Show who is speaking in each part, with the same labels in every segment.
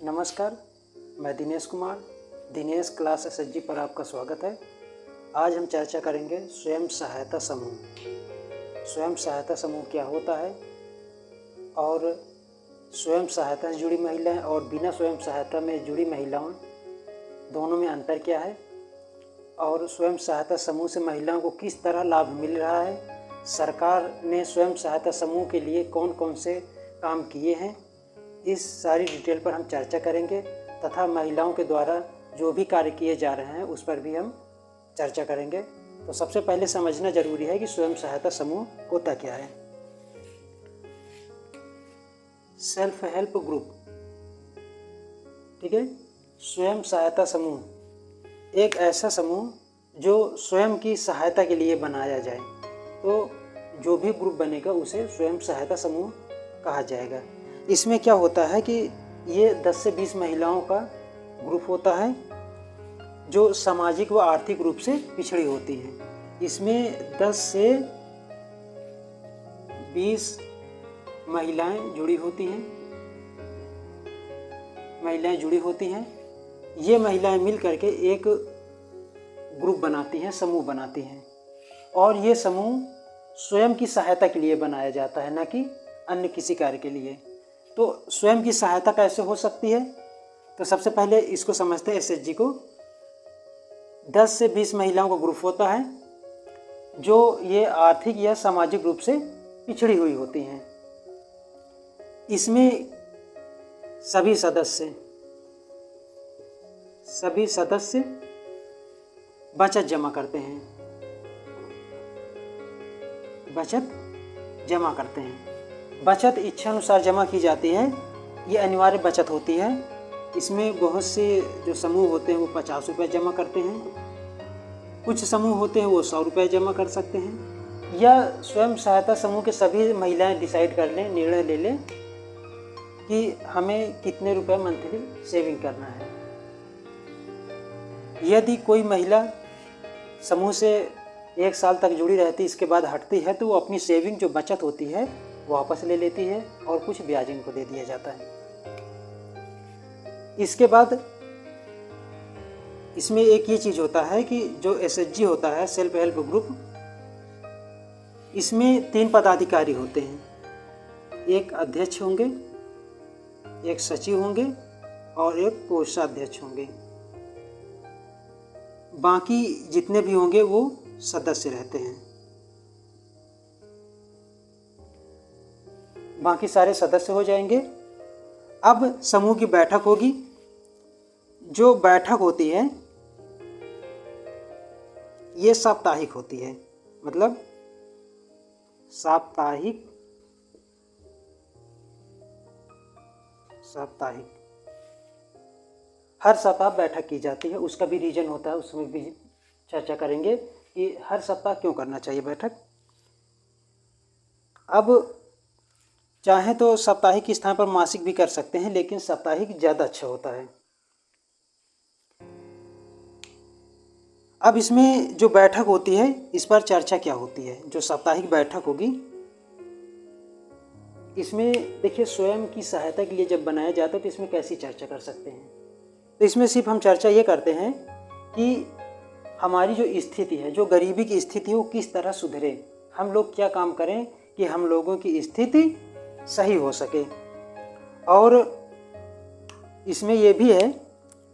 Speaker 1: नमस्कार, मैं Dinesh Kumar. Dinesh class SHG पर आपका स्वागत है। आज हम चर्चा करेंगे स्वयं सहायता समूह। स्वयं सहायता समूह क्या होता है और स्वयं सहायता से जुड़ी महिलाएं और बिना स्वयं सहायता में जुड़ी महिलाओं दोनों में अंतर क्या है और स्वयं सहायता समूह से महिलाओं को किस तरह लाभ मिल रहा है, सरकार ने स्वयं सहायता समूह के लिए कौन कौन से काम किए हैं, इस सारी डिटेल पर हम चर्चा करेंगे तथा महिलाओं के द्वारा जो भी कार्य किए जा रहे हैं उस पर भी हम चर्चा करेंगे। तो सबसे पहले समझना जरूरी है कि स्वयं सहायता समूह होता क्या है। सेल्फ हेल्प ग्रुप, ठीक है। स्वयं सहायता समूह एक ऐसा समूह जो स्वयं की सहायता के लिए बनाया जाए, तो जो भी ग्रुप बनेगा उसे स्वयं सहायता समूह कहा जाएगा। इसमें क्या होता है कि ये 10 से 20 महिलाओं का ग्रुप होता है जो सामाजिक व आर्थिक रूप से पिछड़ी होती हैं। इसमें 10 से 20 महिलाएं जुड़ी होती हैं। ये महिलाएं मिल करके एक ग्रुप बनाती हैं, समूह बनाती हैं और ये समूह स्वयं की सहायता के लिए बनाया जाता है, न कि अन्य किसी कार्य के लिए। तो स्वयं की सहायता कैसे हो सकती है, तो सबसे पहले इसको समझते हैं। एसएचजी को 10 से 20 महिलाओं का ग्रुप होता है जो ये आर्थिक या सामाजिक रूप से पिछड़ी हुई होती हैं। इसमें सभी सदस्य बचत जमा करते हैं। बचत इच्छा अनुसार जमा की जाती है। ये अनिवार्य बचत होती है। इसमें बहुत से जो समूह होते हैं वो 50 रुपये जमा करते हैं, कुछ समूह होते हैं वो 100 रुपये जमा कर सकते हैं, या स्वयं सहायता समूह के सभी महिलाएं डिसाइड कर लें, निर्णय ले लें कि हमें कितने रुपए मंथली सेविंग करना है। यदि कोई महिला समूह से 1 साल तक जुड़ी रहती, इसके बाद हटती है, तो वो अपनी सेविंग जो बचत होती है वापस ले लेती है और कुछ ब्याज इनको दे दिया जाता है। इसके बाद इसमें एक ये चीज होता है कि जो एसएचजी होता है, सेल्फ हेल्प ग्रुप, इसमें 3 पदाधिकारी होते हैं। एक अध्यक्ष होंगे, एक सचिव होंगे और एक कोषाध्यक्ष होंगे। बाकी जितने भी होंगे वो सदस्य रहते हैं। बाकी सारे सदस्य हो जाएंगे। अब समूह की बैठक होगी। जो बैठक होती है ये साप्ताहिक होती है, मतलब साप्ताहिक हर सप्ताह बैठक की जाती है। उसका भी रीजन होता है, उसमें भी चर्चा करेंगे कि हर सप्ताह क्यों करना चाहिए बैठक। अब चाहे तो साप्ताहिक के स्थान पर मासिक भी कर सकते हैं, लेकिन साप्ताहिक ज़्यादा अच्छा होता है। अब इसमें जो बैठक होती है इस पर चर्चा क्या होती है। जो साप्ताहिक बैठक होगी इसमें देखिए, स्वयं की सहायता के लिए जब बनाया जाता है तो इसमें कैसी चर्चा कर सकते हैं। तो इसमें सिर्फ हम चर्चा ये करते हैं कि हमारी जो स्थिति है, जो गरीबी की स्थिति है, वो किस तरह सुधरे, हम लोग क्या काम करें कि हम लोगों की स्थिति सही हो सके। और इसमें यह भी है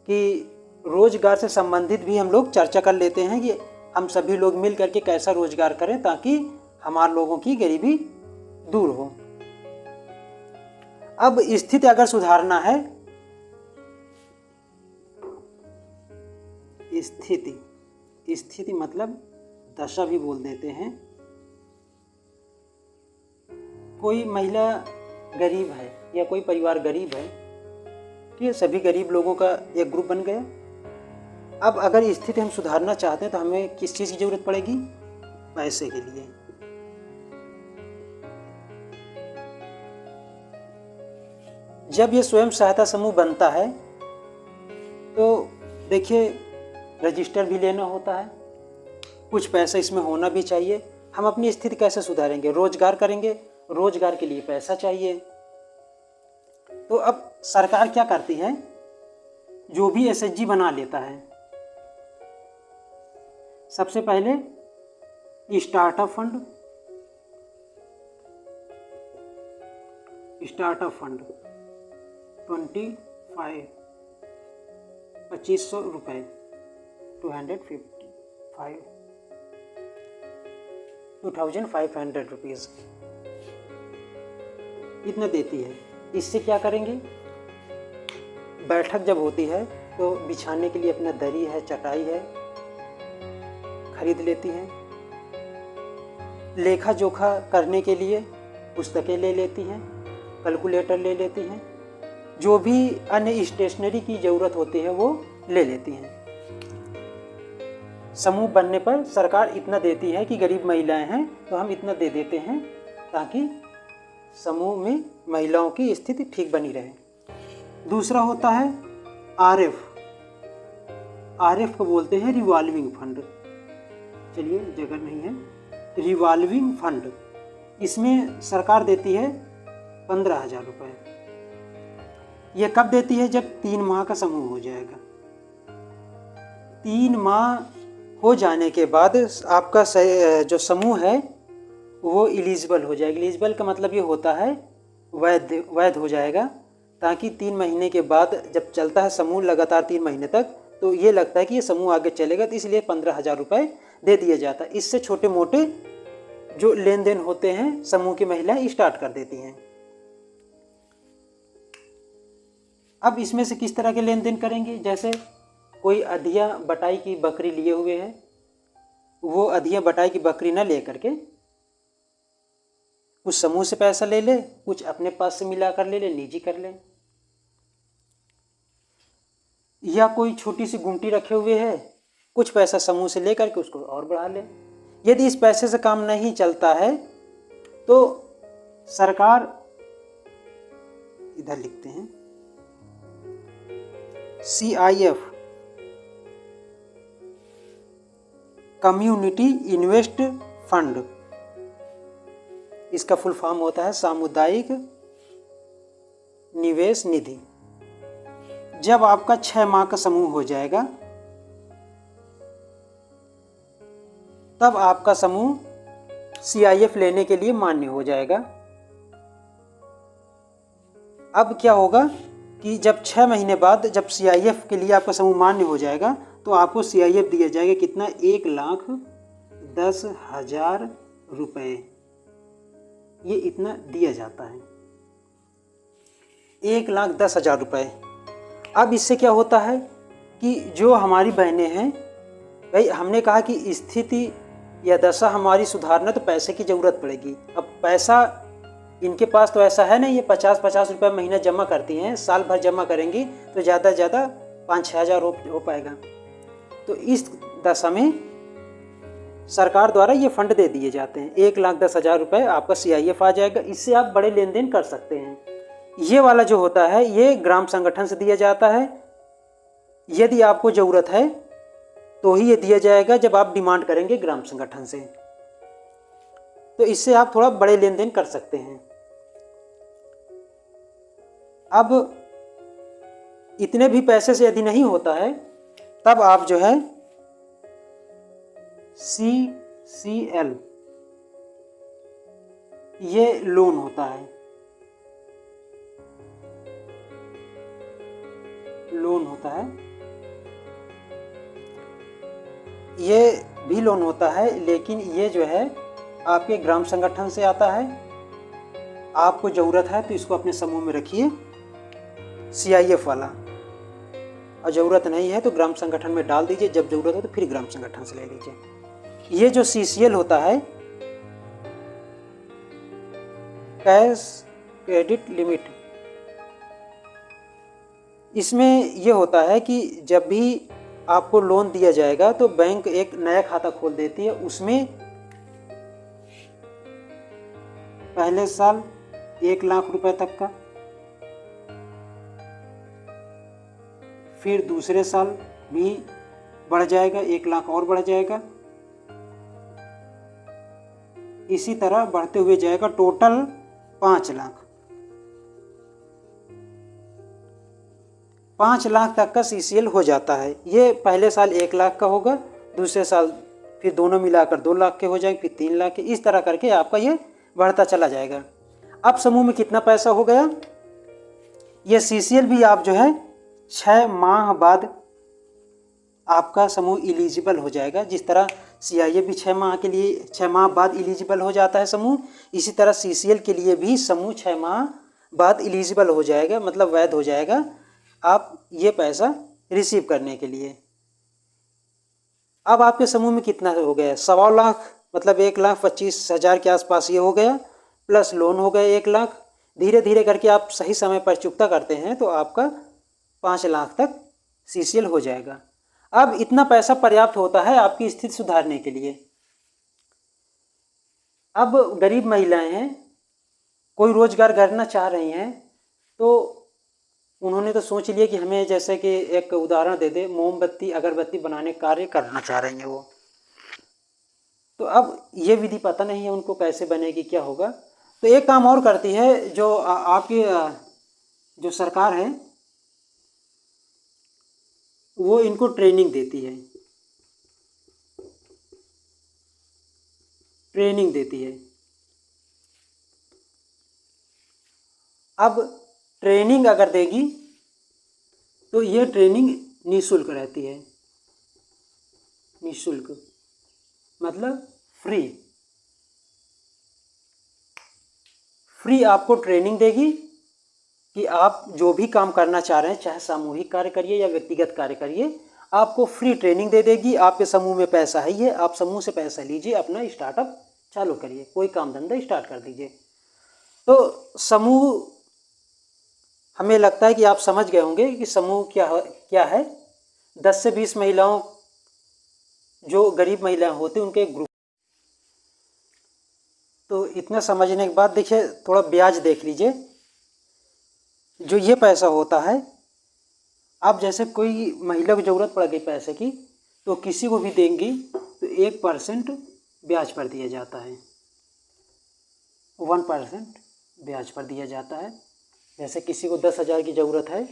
Speaker 1: कि रोजगार से संबंधित भी हम लोग चर्चा कर लेते हैं कि हम सभी लोग मिल करके कैसा रोजगार करें ताकि हमारे लोगों की गरीबी दूर हो। अब स्थिति अगर सुधारना है, स्थिति मतलब दशा भी बोल देते हैं। कोई महिला गरीब है या कोई परिवार गरीब है, ठीक है, सभी गरीब लोगों का एक ग्रुप बन गया। अब अगर स्थिति हम सुधारना चाहते हैं तो हमें किस चीज़ की जरूरत पड़ेगी? पैसे के लिए। जब ये स्वयं सहायता समूह बनता है तो देखिए, रजिस्टर भी लेना होता है, कुछ पैसा इसमें होना भी चाहिए। हम अपनी स्थिति कैसे सुधारेंगे? रोजगार करेंगे, रोजगार के लिए पैसा चाहिए। तो अब सरकार क्या करती है, जो भी एसएचजी बना लेता है, सबसे पहले स्टार्टअप फंड 2500 रुपये 2500 रुपीज़ इतना देती है। इससे क्या करेंगे, बैठक जब होती है तो बिछाने के लिए अपना दरी है, चटाई है, खरीद लेती हैं। लेखा जोखा करने के लिए पुस्तकें ले लेती हैं, कैलकुलेटर ले लेती हैं, जो भी अन्य स्टेशनरी की ज़रूरत होती है वो ले लेती हैं। समूह बनने पर सरकार इतना देती है कि गरीब महिलाएं हैं तो हम इतना दे देते हैं ताकि समूह में महिलाओं की स्थिति ठीक बनी रहे। दूसरा होता है आरएफ को बोलते हैं रिवॉल्विंग फंड। चलिए, जगह नहीं है, रिवॉल्विंग फंड, इसमें सरकार देती है 15,000 रुपये। यह कब देती है, जब 3 माह का समूह हो जाएगा। 3 माह हो जाने के बाद आपका जो समूह है वो एलिजिबल हो जाएगा। एलिजिबल का मतलब ये होता है वैध हो जाएगा, ताकि 3 महीने के बाद जब चलता है समूह लगातार 3 महीने तक, तो ये लगता है कि ये समूह आगे चलेगा, तो इसलिए 15,000 रुपये दे दिया जाता है। इससे छोटे मोटे जो लेन देन होते हैं समूह की महिलाएं स्टार्ट कर देती हैं। अब इसमें से किस तरह के लेन देन करेंगे, जैसे कोई अधिया बटाई की बकरी लिए हुए है, वो अधिया बटाई की बकरी ना ले करके कुछ समूह से पैसा ले ले, कुछ अपने पास से मिला कर ले ले, निजी कर ले। या कोई छोटी सी गुमटी रखे हुए है, कुछ पैसा समूह से ले करके उसको और बढ़ा ले। यदि इस पैसे से काम नहीं चलता है तो सरकार, इधर लिखते हैं CIF, कम्युनिटी इन्वेस्ट फंड, इसका फुल फॉर्म होता है सामुदायिक निवेश निधि। जब आपका 6 माह का समूह हो जाएगा तब आपका समूह CIF लेने के लिए मान्य हो जाएगा। अब क्या होगा कि जब 6 महीने बाद जब CIF के लिए आपका समूह मान्य हो जाएगा तो आपको CIF दिया जाएगा कितना, 1,10,000 रुपये। ये इतना दिया जाता है, 1,10,000 रुपये। अब इससे क्या होता है कि जो हमारी बहनें हैं, भाई हमने कहा कि स्थिति या दशा हमारी सुधारना तो पैसे की ज़रूरत पड़ेगी। अब पैसा इनके पास तो ऐसा है नहीं, ये 50-50 रुपये महीना जमा करती हैं, साल भर जमा करेंगी तो ज़्यादा से ज़्यादा 5-6 हज़ार हो पाएगा। तो इस दशा में सरकार द्वारा ये फंड दे दिए जाते हैं, 1,10,000 रुपये आपका CIF आ जाएगा। इससे आप बड़े लेन देन कर सकते हैं। ये वाला जो होता है ये ग्राम संगठन से दिया जाता है। यदि आपको ज़रूरत है तो ही ये दिया जाएगा, जब आप डिमांड करेंगे ग्राम संगठन से, तो इससे आप थोड़ा बड़े लेन देन कर सकते हैं। अब इतने भी पैसे से यदि नहीं होता है तब आप जो है CCL, ये लोन होता है, ये भी लोन होता है, लेकिन ये जो है आपके ग्राम संगठन से आता है। आपको ज़रूरत है तो इसको अपने समूह में रखिए CIF वाला, और ज़रूरत नहीं है तो ग्राम संगठन में डाल दीजिए, जब ज़रूरत हो तो फिर ग्राम संगठन से ले लीजिए। ये जो CCL होता है, कैश क्रेडिट लिमिट, इसमें ये होता है कि जब भी आपको लोन दिया जाएगा तो बैंक एक नया खाता खोल देती है। उसमें पहले साल 1,00,000 रुपए तक का, फिर दूसरे साल भी बढ़ जाएगा, 1,00,000 और बढ़ जाएगा, इसी तरह बढ़ते हुए जाएगा, टोटल 5,00,000। 5 लाख तक का CCL हो जाता है। ये पहले साल 1 लाख का होगा, दूसरे साल फिर दोनों मिलाकर 2 लाख के हो जाएंगे, फिर 3 लाख के, इस तरह करके आपका ये बढ़ता चला जाएगा। अब समूह में कितना पैसा हो गया, ये CCL भी आप जो है 6 माह बाद आपका समूह एलिजिबल हो जाएगा। जिस तरह CIA भी 6 माह के लिए 6 माह बाद एलिजिबल हो जाता है समूह, इसी तरह CCL के लिए भी समूह 6 माह बाद एलिजिबल हो जाएगा, मतलब वैध हो जाएगा आप ये पैसा रिसीव करने के लिए। अब आपके समूह में कितना हो गया, 1.25 लाख, मतलब 1,25,000 के आसपास ये हो गया, प्लस लोन हो गया 1 लाख। धीरे धीरे करके आप सही समय पर चुकता करते हैं तो आपका 5 लाख तक CCL हो जाएगा। अब इतना पैसा पर्याप्त होता है आपकी स्थिति सुधारने के लिए। अब गरीब महिलाएं हैं, कोई रोजगार करना चाह रही हैं, तो उन्होंने तो सोच लिया कि हमें, जैसे कि एक उदाहरण दे दे, मोमबत्ती अगरबत्ती बनाने कार्य करना चाह रही हैं वो, तो अब ये विधि पता नहीं है उनको कैसे बनेगी, क्या होगा। तो एक काम और करती है, जो आपकी जो सरकार है वो इनको ट्रेनिंग देती है, अब ट्रेनिंग अगर देगी तो ये ट्रेनिंग निःशुल्क रहती है। निःशुल्क मतलब फ्री आपको ट्रेनिंग देगी कि आप जो भी काम करना चाह रहे हैं, चाहे सामूहिक कार्य करिए या व्यक्तिगत कार्य करिए, आपको फ्री ट्रेनिंग दे देगी। आपके समूह में पैसा है, ये आप समूह से पैसा लीजिए, अपना स्टार्टअप चालू करिए, कोई काम धंधा स्टार्ट कर दीजिए। तो समूह, हमें लगता है कि आप समझ गए होंगे कि समूह क्या है। 10 से 20 महिलाओं, जो गरीब महिलाएं होती हैं, उनके ग्रुप। तो इतना समझने के बाद देखिए, थोड़ा ब्याज देख लीजिए। जो ये पैसा होता है, अब जैसे कोई महिला को ज़रूरत पड़ गई पैसे की, तो किसी को भी देंगी तो 1% ब्याज पर दिया जाता है, 1% ब्याज पर दिया जाता है। जैसे किसी को 10,000 की ज़रूरत है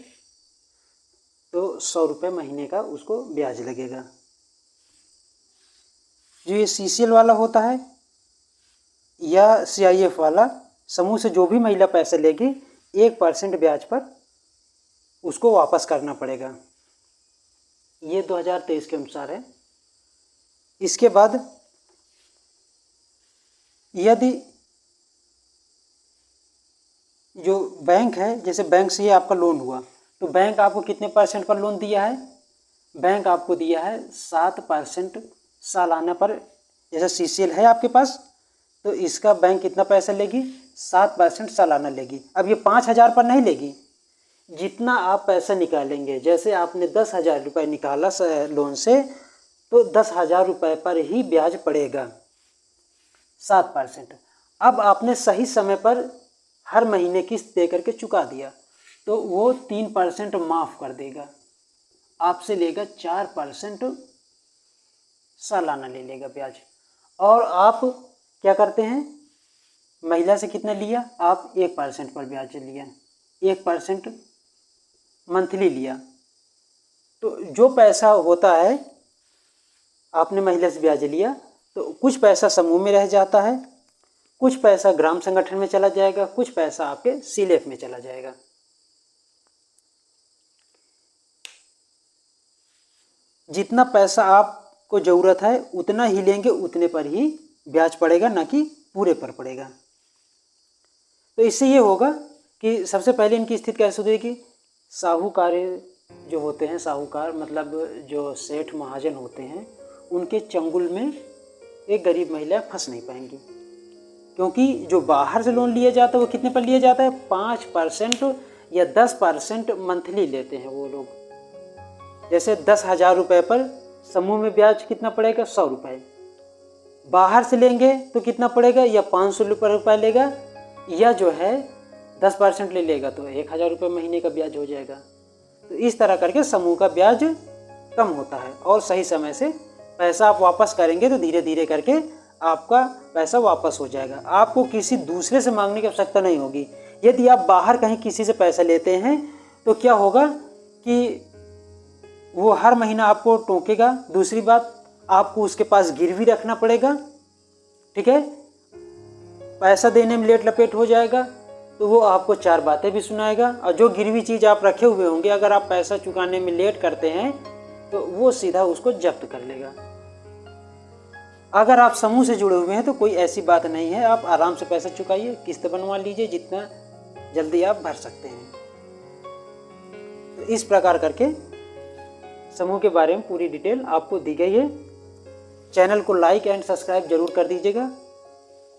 Speaker 1: तो 100 रुपये महीने का उसको ब्याज लगेगा। जो ये CCL वाला होता है या CIF वाला, समूह से जो भी महिला पैसे लेगी 1% ब्याज पर उसको वापस करना पड़ेगा। ये 2023 के अनुसार है। इसके बाद यदि जो बैंक है, जैसे बैंक से ही आपका लोन हुआ, तो बैंक आपको कितने % पर लोन दिया है, बैंक आपको दिया है 7% सालाना पर। जैसे CCL है आपके पास, तो इसका बैंक कितना पैसा लेगी, 7% सालाना लेगी। अब ये 5,000 पर नहीं लेगी, जितना आप पैसा निकालेंगे, जैसे आपने 10,000 रुपये निकाला लोन से, तो 10,000 रुपये पर ही ब्याज पड़ेगा, 7%। अब आपने सही समय पर हर महीने किस्त दे करके चुका दिया, तो वो 3% माफ़ कर देगा, आपसे लेगा 4% सालाना ले लेगा ब्याज। और आप क्या करते हैं, महिला से कितना लिया, आप 1% पर ब्याज लिया, 1% मंथली लिया। तो जो पैसा होता है, आपने महिला से ब्याज लिया, तो कुछ पैसा समूह में रह जाता है, कुछ पैसा ग्राम संगठन में चला जाएगा, कुछ पैसा आपके CLF में चला जाएगा। जितना पैसा आपको ज़रूरत है उतना ही लेंगे, उतने पर ही ब्याज पड़ेगा, ना कि पूरे पर पड़ेगा। तो इससे ये होगा कि सबसे पहले इनकी स्थिति कैसे सुधरेगी, साहूकार जो होते हैं, साहूकार मतलब जो सेठ महाजन होते हैं, उनके चंगुल में एक गरीब महिला फंस नहीं पाएंगी। क्योंकि जो बाहर से लोन लिया जाता है वो कितने पर लिया जाता है, 5% या 10% मंथली लेते हैं वो लोग। जैसे 10,000 रुपये पर समूह में ब्याज कितना पड़ेगा, 100 रुपये। बाहर से लेंगे तो कितना पड़ेगा, या 500 रुपये लेगा, या जो है 10% ले लेगा तो 1,000 रुपये महीने का ब्याज हो जाएगा। तो इस तरह करके समूह का ब्याज कम होता है, और सही समय से पैसा आप वापस करेंगे तो धीरे धीरे करके आपका पैसा वापस हो जाएगा। आपको किसी दूसरे से मांगने की आवश्यकता नहीं होगी। यदि आप बाहर कहीं किसी से पैसा लेते हैं तो क्या होगा कि वो हर महीना आपको टोकेगा। दूसरी बात, आपको उसके पास गिरवी रखना पड़ेगा, ठीक है। पैसा देने में लेट लपेट हो जाएगा तो वो आपको 4 बातें भी सुनाएगा, और जो गिरवी चीज़ आप रखे हुए होंगे अगर आप पैसा चुकाने में लेट करते हैं तो वो सीधा उसको जब्त कर लेगा। अगर आप समूह से जुड़े हुए हैं तो कोई ऐसी बात नहीं है, आप आराम से पैसा चुकाइए, किस्त बनवा लीजिए, जितना जल्दी आप भर सकते हैं। तो इस प्रकार करके समूह के बारे में पूरी डिटेल आपको दी गई है। चैनल को लाइक एंड सब्सक्राइब जरूर कर दीजिएगा।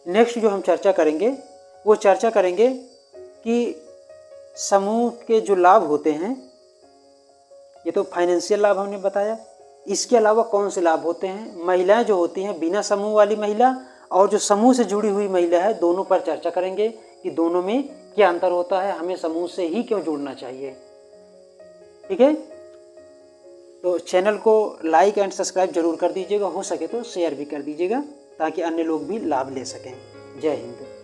Speaker 1: नेक्स्ट जो हम चर्चा करेंगे वो चर्चा करेंगे कि समूह के जो लाभ होते हैं, ये तो फाइनेंशियल लाभ हमने बताया, इसके अलावा कौन से लाभ होते हैं। महिलाएं जो होती हैं, बिना समूह वाली महिला और जो समूह से जुड़ी हुई महिला है, दोनों पर चर्चा करेंगे कि दोनों में क्या अंतर होता है, हमें समूह से ही क्यों जुड़ना चाहिए, ठीक है। तो चैनल को लाइक एंड सब्सक्राइब जरूर कर दीजिएगा, हो सके तो शेयर भी कर दीजिएगा ताकि अन्य लोग भी लाभ ले सकें। जय हिंद।